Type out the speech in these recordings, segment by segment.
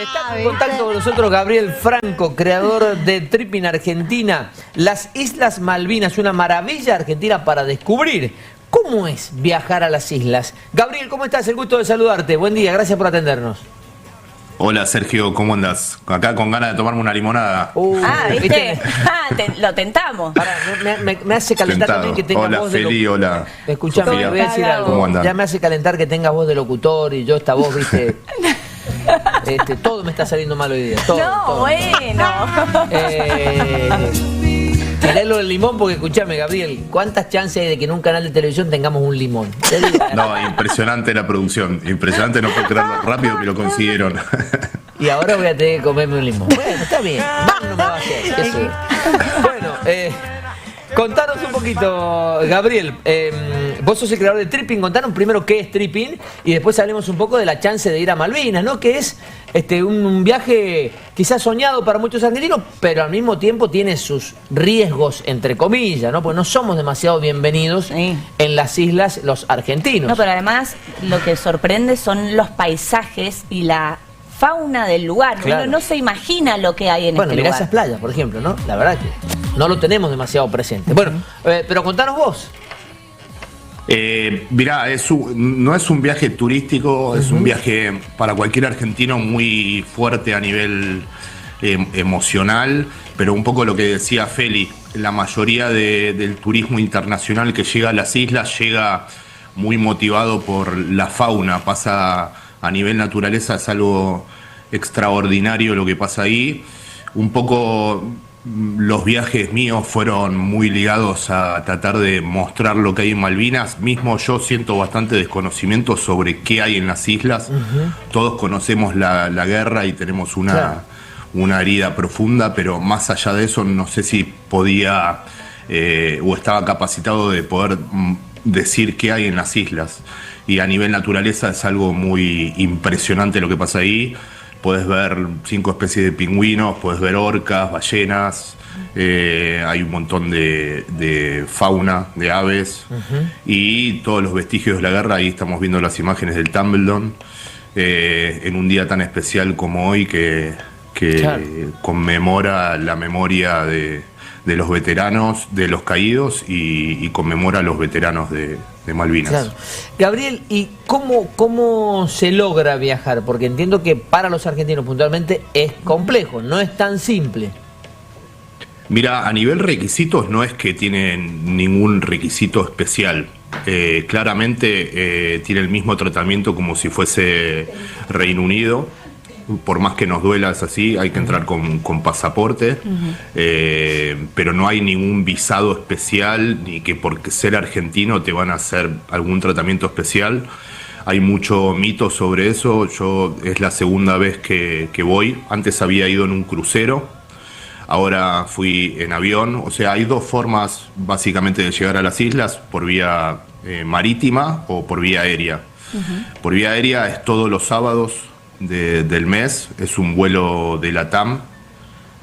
Está en contacto con nosotros Gabriel Franco, creador de Tripping Argentina. Las Islas Malvinas, una maravilla argentina para descubrir. ¿Cómo es viajar a las islas? Gabriel, ¿cómo estás? El gusto de saludarte. Buen día, gracias por atendernos. Hola Sergio, ¿cómo andas? Acá con ganas de tomarme una limonada. ¿Viste? Lo tentamos. Pará, me hace calentar también que tengas hola, voz Feli, de locutor. hola. Escuchame, Sofía. voy a decir algo. ¿Cómo andan? Ya me hace calentar que tengas voz de locutor y yo esta voz, viste. Todo me está saliendo mal hoy día. Todo. Bueno. Mirá lo del limón porque, escuchame, Gabriel, ¿cuántas chances hay de que en un canal de televisión tengamos un limón? No, impresionante la producción. Impresionante, no puedo creer lo rápido que lo consiguieron. Y ahora voy a tener que comerme un limón. Bueno, está bien. Mal no me va a hacer. Eso. Bueno, contanos un poquito, Gabriel. Vos sos el creador de Tripping. Contanos primero qué es Tripping y después hablemos un poco de la chance de ir a Malvinas, ¿no? Que es un viaje quizás soñado para muchos argentinos, pero al mismo tiempo tiene sus riesgos, entre comillas, ¿no? Porque no somos demasiado bienvenidos en las islas los argentinos. No, pero además lo que sorprende son los paisajes y la fauna del lugar. Claro. Uno no se imagina lo que hay en Bueno, este mirá lugar. esas playas, por ejemplo, ¿no? La verdad que no lo tenemos demasiado presente. Bueno, pero contanos vos. Mirá, no es un viaje turístico, es un viaje para cualquier argentino muy fuerte a nivel emocional, pero un poco lo que decía Feli, la mayoría del turismo internacional que llega a las islas llega muy motivado por la fauna, pasa a nivel naturaleza, es algo extraordinario lo que pasa ahí. Un poco los viajes míos fueron muy ligados a tratar de mostrar lo que hay en Malvinas. Mismo yo siento bastante desconocimiento sobre qué hay en las islas. Todos conocemos la guerra y tenemos una herida profunda, pero más allá de eso no sé si podía o estaba capacitado de poder decir qué hay en las islas. Y a nivel naturaleza es algo muy impresionante lo que pasa ahí. Puedes ver 5 especies de pingüinos, puedes ver orcas, ballenas, hay un montón de fauna, de aves, y todos los vestigios de la guerra. Ahí estamos viendo las imágenes del Tumbledon, en un día tan especial como hoy que conmemora la memoria de los veteranos, de los caídos, y conmemora a los veteranos de Malvinas. Claro. Gabriel, ¿y cómo se logra viajar? Porque entiendo que para los argentinos puntualmente es complejo, no es tan simple. Mira, a nivel requisitos no es que tienen ningún requisito especial. Claramente tiene el mismo tratamiento como si fuese Reino Unido. Por más que nos duela, es así, hay que entrar con pasaporte, pero no hay ningún visado especial, ni que porque ser argentino te van a hacer algún tratamiento especial. Hay mucho mito sobre eso. Yo es la segunda vez que voy. Antes había ido en un crucero, ahora fui en avión. O sea, hay dos formas básicamente de llegar a las islas: por vía marítima o por vía aérea. Por vía aérea es todos los sábados del mes, es un vuelo de LATAM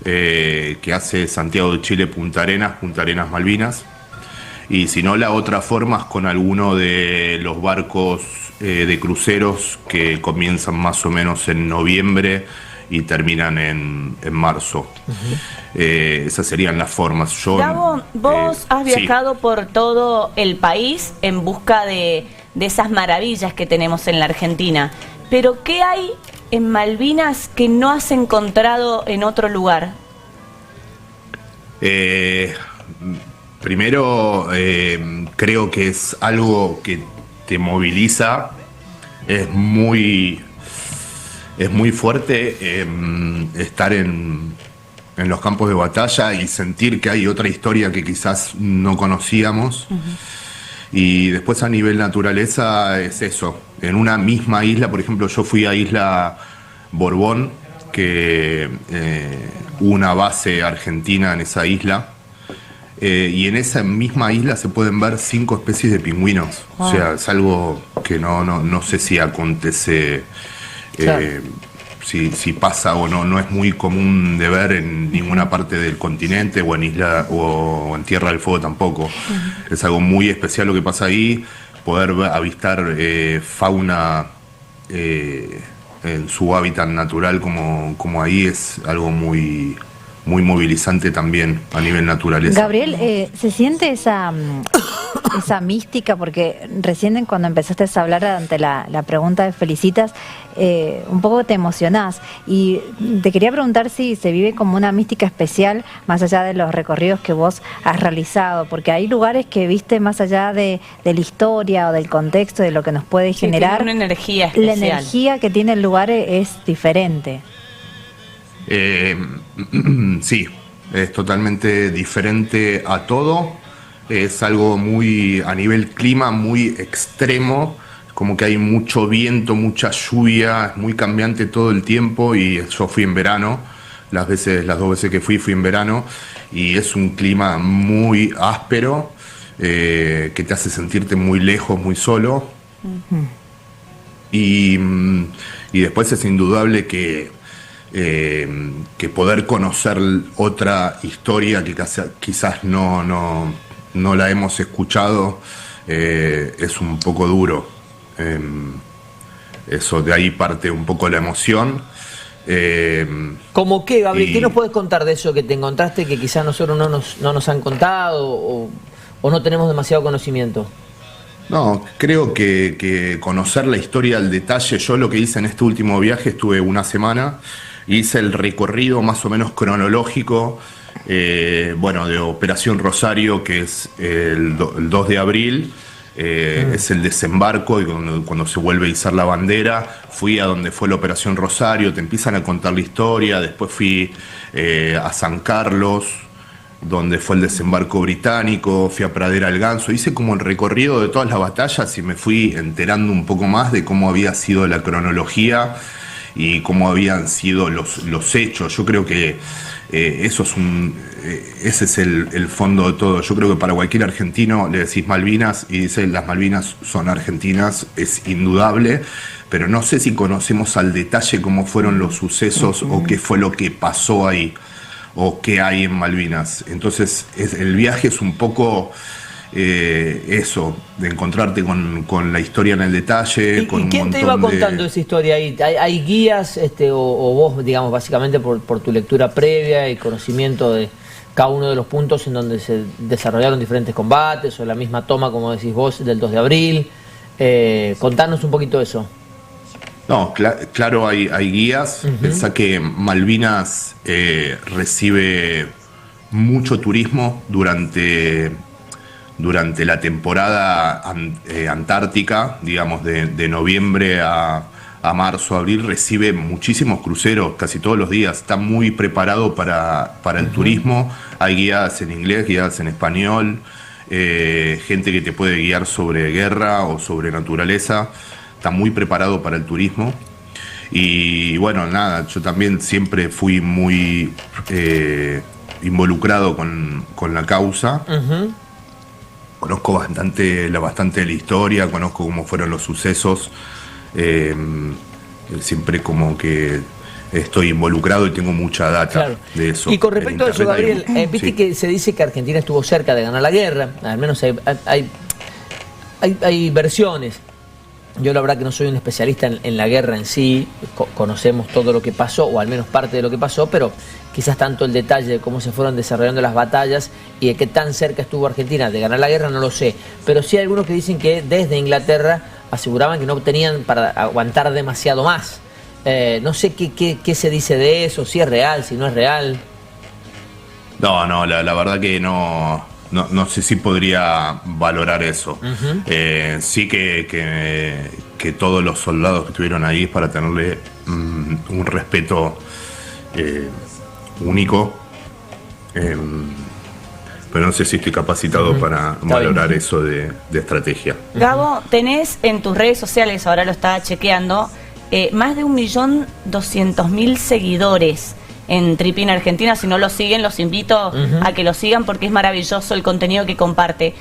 que hace Santiago de Chile, Punta Arenas, Malvinas. Y si no, la otra forma es con alguno de los barcos de cruceros que comienzan más o menos en noviembre y terminan en marzo. Esas serían las formas. Gabo, vos has viajado por todo el país en busca de esas maravillas que tenemos en la Argentina. Pero ¿qué hay en Malvinas que no has encontrado en otro lugar? Primero, creo que es algo que te moviliza. Es muy fuerte estar en los campos de batalla y sentir que hay otra historia que quizás no conocíamos. Y después a nivel naturaleza es eso. En una misma isla, por ejemplo, yo fui a Isla Borbón, que hubo una base argentina en esa isla. Y en esa misma isla se pueden ver 5 especies de pingüinos. O sea, es algo que no sé si acontece, si pasa o no. No es muy común de ver en ninguna parte del continente o en isla o en Tierra del Fuego tampoco. Es algo muy especial lo que pasa ahí. Poder avistar fauna en su hábitat natural como ahí es algo muy, muy movilizante también a nivel naturaleza. Gabriel, ¿se siente esa mística? Porque recién cuando empezaste a hablar ante la pregunta de Felicitas, un poco te emocionás. Y te quería preguntar si se vive como una mística especial más allá de los recorridos que vos has realizado. Porque hay lugares que viste más allá de la historia o del contexto, de lo que nos puede generar. Tiene una energía especial. La energía que tiene el lugar es diferente. Sí, es totalmente diferente a todo. Es algo muy, a nivel clima, muy extremo. Como que hay mucho viento, mucha lluvia, es muy cambiante todo el tiempo. Y yo fui en verano, las 2 veces que fui en verano. Y es un clima muy áspero, que te hace sentirte muy lejos, muy solo. Y después es indudable que poder conocer otra historia que quizás no la hemos escuchado es un poco duro. Eso, de ahí parte un poco la emoción. ¿Cómo qué, Gabriel? ¿Qué nos puedes contar de eso que te encontraste que quizás nosotros no nos han contado o no tenemos demasiado conocimiento? No, creo que conocer la historia al detalle. Yo lo que hice en este último viaje, estuve una semana, hice el recorrido más o menos cronológico, de Operación Rosario, que es el 2 de abril, es el desembarco, y cuando se vuelve a izar la bandera. Fui a donde fue la Operación Rosario, te empiezan a contar la historia. Después fui a San Carlos, donde fue el desembarco británico. Fui a Pradera del Ganso, hice como el recorrido de todas las batallas y me fui enterando un poco más de cómo había sido la cronología y cómo habían sido los hechos. Yo creo que ese es el fondo de todo. Yo creo que para cualquier argentino le decís Malvinas y dice las Malvinas son argentinas, es indudable, pero no sé si conocemos al detalle cómo fueron los sucesos o qué fue lo que pasó ahí o qué hay en Malvinas. Entonces el viaje es un poco eso, de encontrarte con la historia en el detalle. ¿Y quién te iba contando esa historia ahí? ¿Hay guías o vos, digamos, básicamente por tu lectura previa y conocimiento de cada uno de los puntos en donde se desarrollaron diferentes combates o la misma toma, como decís vos, del 2 de abril? Contanos un poquito eso. No, claro, hay guías. Pensá que Malvinas recibe mucho turismo durante la temporada antártica, digamos, de noviembre a marzo, abril. Recibe muchísimos cruceros casi todos los días. Está muy preparado para el turismo. Hay guías en inglés, guías en español, gente que te puede guiar sobre guerra o sobre naturaleza. Está muy preparado para el turismo. Y bueno, nada, yo también siempre fui muy involucrado con la causa. Conozco bastante de la historia, conozco cómo fueron los sucesos. Siempre como que estoy involucrado y tengo mucha data de eso. Y con respecto a eso, Gabriel, viste que se dice que Argentina estuvo cerca de ganar la guerra. Al menos hay versiones. Yo la verdad que no soy un especialista en la guerra en sí, conocemos todo lo que pasó, o al menos parte de lo que pasó, pero quizás tanto el detalle de cómo se fueron desarrollando las batallas y de qué tan cerca estuvo Argentina de ganar la guerra no lo sé. Pero sí hay algunos que dicen que desde Inglaterra aseguraban que no tenían para aguantar demasiado más. No sé qué se dice de eso, si es real, si no es real. No, la verdad que no sé si podría valorar eso. Sí que todos los soldados que estuvieron ahí es para tenerle un respeto único. Pero no sé si estoy capacitado para valorar eso de estrategia. Gabo, tenés en tus redes sociales, ahora lo estaba chequeando, más de 1.200.000 seguidores en Tripin Argentina. Si no lo siguen, los invito a que lo sigan porque es maravilloso el contenido que comparte.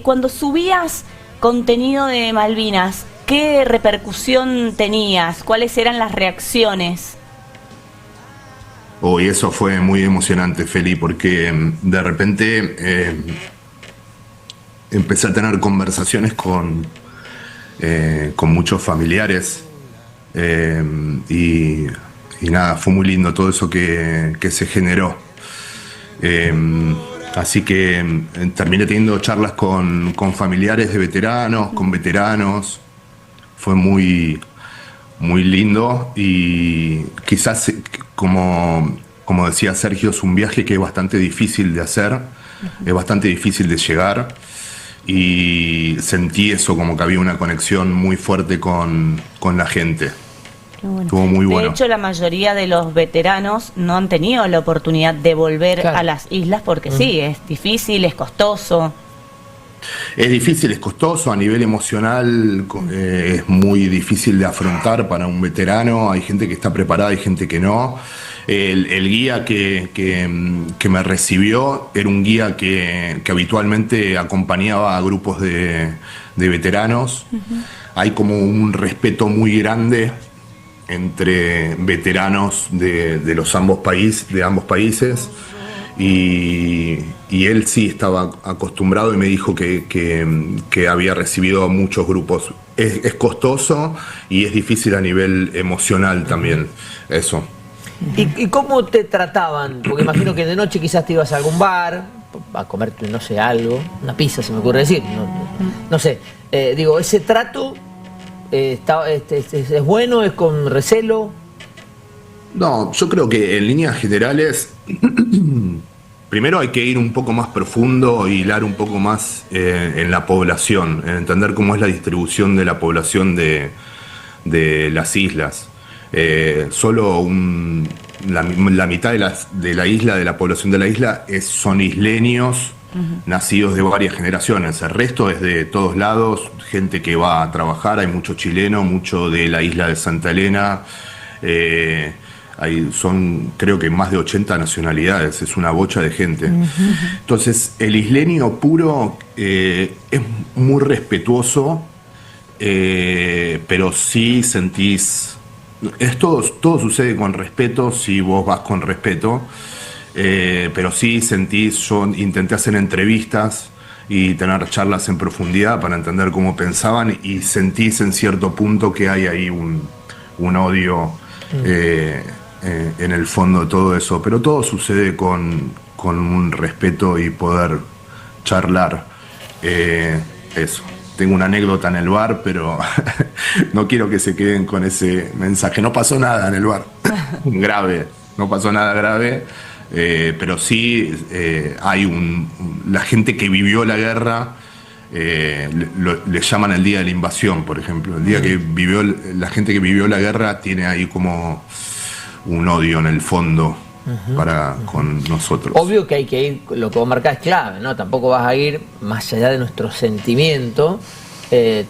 Cuando subías contenido de Malvinas, ¿qué repercusión tenías? ¿Cuáles eran las reacciones? Y eso fue muy emocionante, Feli, porque de repente empecé a tener conversaciones con muchos familiares y nada, fue muy lindo todo eso que se generó. Así que terminé teniendo charlas con familiares de veteranos, con veteranos. Fue muy, muy lindo y quizás, como decía Sergio, es un viaje que es bastante difícil de hacer, es bastante difícil de llegar, y sentí eso, como que había una conexión muy fuerte con la gente. Bueno. Estuvo muy bueno. De hecho, la mayoría de los veteranos no han tenido la oportunidad de volver a las islas porque sí, es difícil, es costoso. Es difícil, es costoso, a nivel emocional es muy difícil de afrontar para un veterano. Hay gente que está preparada y gente que no. El guía que me recibió era un guía que habitualmente acompañaba a grupos de veteranos. Hay como un respeto muy grande entre veteranos de ambos países. Y él sí estaba acostumbrado y me dijo que había recibido a muchos grupos. Es costoso y es difícil a nivel emocional también, eso. ¿Y cómo te trataban? Porque imagino que de noche quizás te ibas a algún bar a comerte, no sé, algo, una pizza se me ocurre decir, no sé. Digo, ¿ese trato es bueno, es con recelo? No, yo creo que en líneas generales... Primero hay que ir un poco más profundo y hilar un poco más en la población, en entender cómo es la distribución de la población de las islas. Solo la mitad de la isla, de la población de la isla, son isleños nacidos de varias generaciones. El resto es de todos lados, gente que va a trabajar, hay mucho chileno, mucho de la isla de Santa Elena. Son creo que más de 80 nacionalidades, es una bocha de gente. Entonces el isleño puro es muy respetuoso, pero sí sentís... Todo sucede con respeto si vos vas con respeto, pero sí sentís... Yo intenté hacer entrevistas y tener charlas en profundidad para entender cómo pensaban, y sentís en cierto punto que hay ahí un odio en el fondo de todo eso, pero todo sucede con un respeto y poder charlar. Eso. Tengo una anécdota en el bar, pero no quiero que se queden con ese mensaje. No pasó nada en el bar grave, no pasó nada grave, pero sí hay la gente que vivió la guerra. Le llaman el día de la invasión, por ejemplo. El día que vivió la gente que vivió la guerra tiene ahí como un odio en el fondo con nosotros. Obvio que hay que ir, lo que vos marcás es clave, ¿no? Tampoco vas a ir más allá de nuestro sentimiento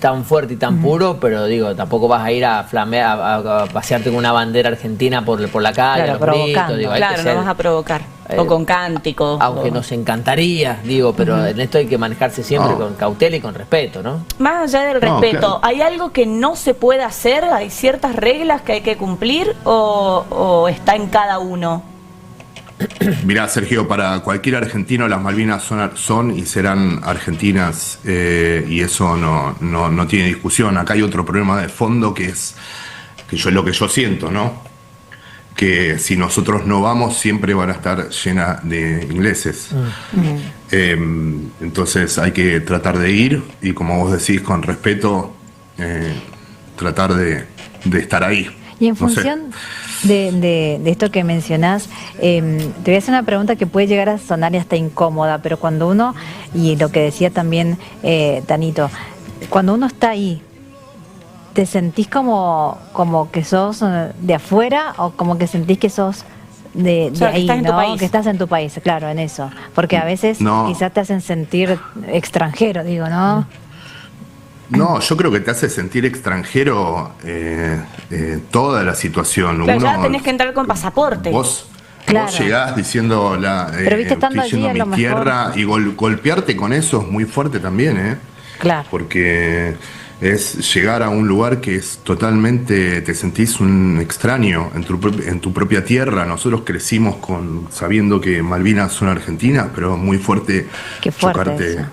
tan fuerte y tan puro, pero digo, tampoco vas a ir a flamear, a pasearte con una bandera argentina por la calle, claro, provocando. Digo, claro, no vas a provocar. O con cánticos. Aunque nos encantaría, digo, pero en esto hay que manejarse siempre con cautela y con respeto, ¿no? Más allá del respeto, claro. ¿Hay algo que no se puede hacer? ¿Hay ciertas reglas que hay que cumplir o está en cada uno? Mirá, Sergio, para cualquier argentino las Malvinas son y serán argentinas, y eso no tiene discusión. Acá hay otro problema de fondo que es lo que yo siento, ¿no? Que si nosotros no vamos siempre van a estar llenas de ingleses. Entonces hay que tratar de ir y, como vos decís, con respeto, tratar de estar ahí. Y en función de esto que mencionás, te voy a hacer una pregunta que puede llegar a sonar hasta incómoda, pero cuando uno, y lo que decía también Tanito, cuando uno está ahí, ¿te sentís como que sos de afuera o como que sentís que sos de ahí, ¿no? Que estás en tu país, claro, en eso. Porque a veces quizás te hacen sentir extranjero, digo, ¿no? No, yo creo que te hace sentir extranjero toda la situación. Pero ya tenés que entrar con pasaporte. Vos llegás diciendo pero viste, estando estoy yendo a mi tierra, y golpearte con eso es muy fuerte también, Claro. Porque es llegar a un lugar que es totalmente, te sentís un extraño en tu propia tierra. Nosotros crecimos sabiendo que Malvinas son argentinas, pero es muy fuerte, Qué fuerte chocarte. eso.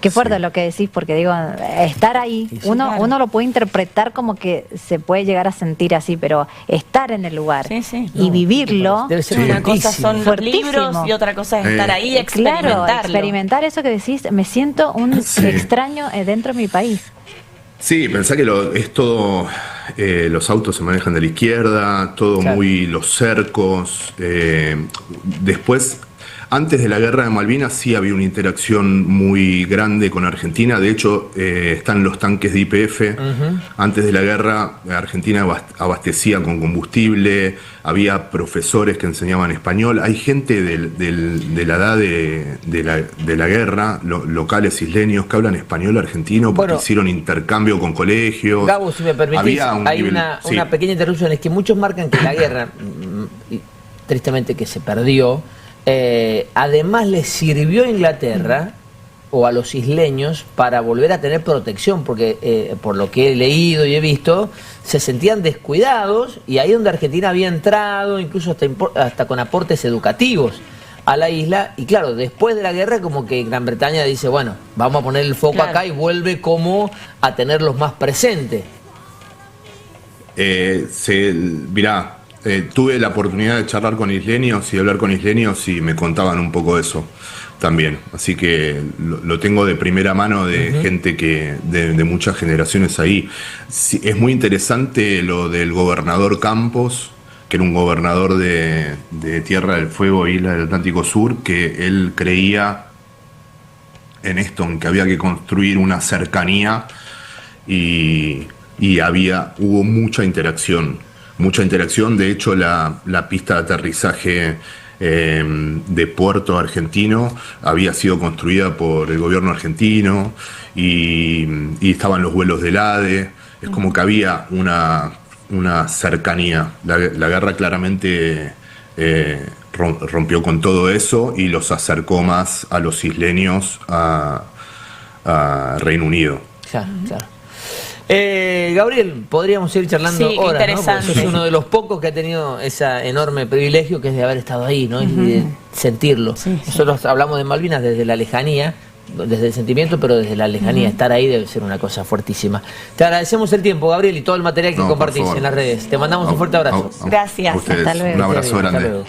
Qué fuerte Sí. lo que decís, porque digo, estar ahí, Sí, uno lo puede interpretar como que se puede llegar a sentir así, pero estar en el lugar Sí, sí. y No, vivirlo, debe ser Una cosa son los Fuertísimo. libros y otra cosa es estar ahí y claro, experimentarlo. experimentar eso que decís, me siento un Sí. extraño dentro de mi país. Sí, pensá que es todo, los autos se manejan de la izquierda, todo Claro. muy los cercos. Después, antes de la guerra de Malvinas sí había una interacción muy grande con Argentina. De hecho, están los tanques de YPF. Antes de la guerra, Argentina abastecía con combustible, había profesores que enseñaban español. Hay gente de la edad de la guerra, locales isleños, que hablan español argentino porque Bueno, hicieron intercambio con colegios. Gabo, si me permitís, Había un hay nivel- una sí. pequeña interrupción, es que muchos marcan que la guerra, y tristemente que se perdió, además les sirvió a Inglaterra o a los isleños para volver a tener protección, porque por lo que he leído y he visto, se sentían descuidados y ahí donde Argentina había entrado, incluso hasta con aportes educativos a la isla, y claro, después de la guerra como que Gran Bretaña dice, bueno, vamos a poner el foco Claro. acá y vuelve como a tenerlos más presentes. Mirá, tuve la oportunidad de charlar con isleños y hablar con isleños y me contaban un poco eso también. Así que lo tengo de primera mano de gente de muchas generaciones ahí. Sí, es muy interesante lo del gobernador Campos, que era un gobernador de Tierra del Fuego, Isla del Atlántico Sur, que él creía en esto, en que había que construir una cercanía y hubo mucha interacción. De hecho, la pista de aterrizaje de Puerto Argentino había sido construida por el gobierno argentino y estaban los vuelos del ADE. Es como que había una cercanía. La guerra claramente rompió con todo eso y los acercó más a los isleños a Reino Unido. Claro, claro. Gabriel, podríamos seguir charlando Sí, horas, ¿no? interesante. Porque sos uno de los pocos que ha tenido ese enorme privilegio que es de haber estado ahí, ¿no? Y de sentirlo. Nosotros hablamos de Malvinas desde la lejanía, desde el sentimiento, pero desde la lejanía. Estar ahí debe ser una cosa fuertísima. Te agradecemos el tiempo, Gabriel, y todo el material que No, por compartís favor. en las redes. Te mandamos un fuerte abrazo. Gracias. A ustedes. Hasta luego. Un abrazo Hasta grande. luego.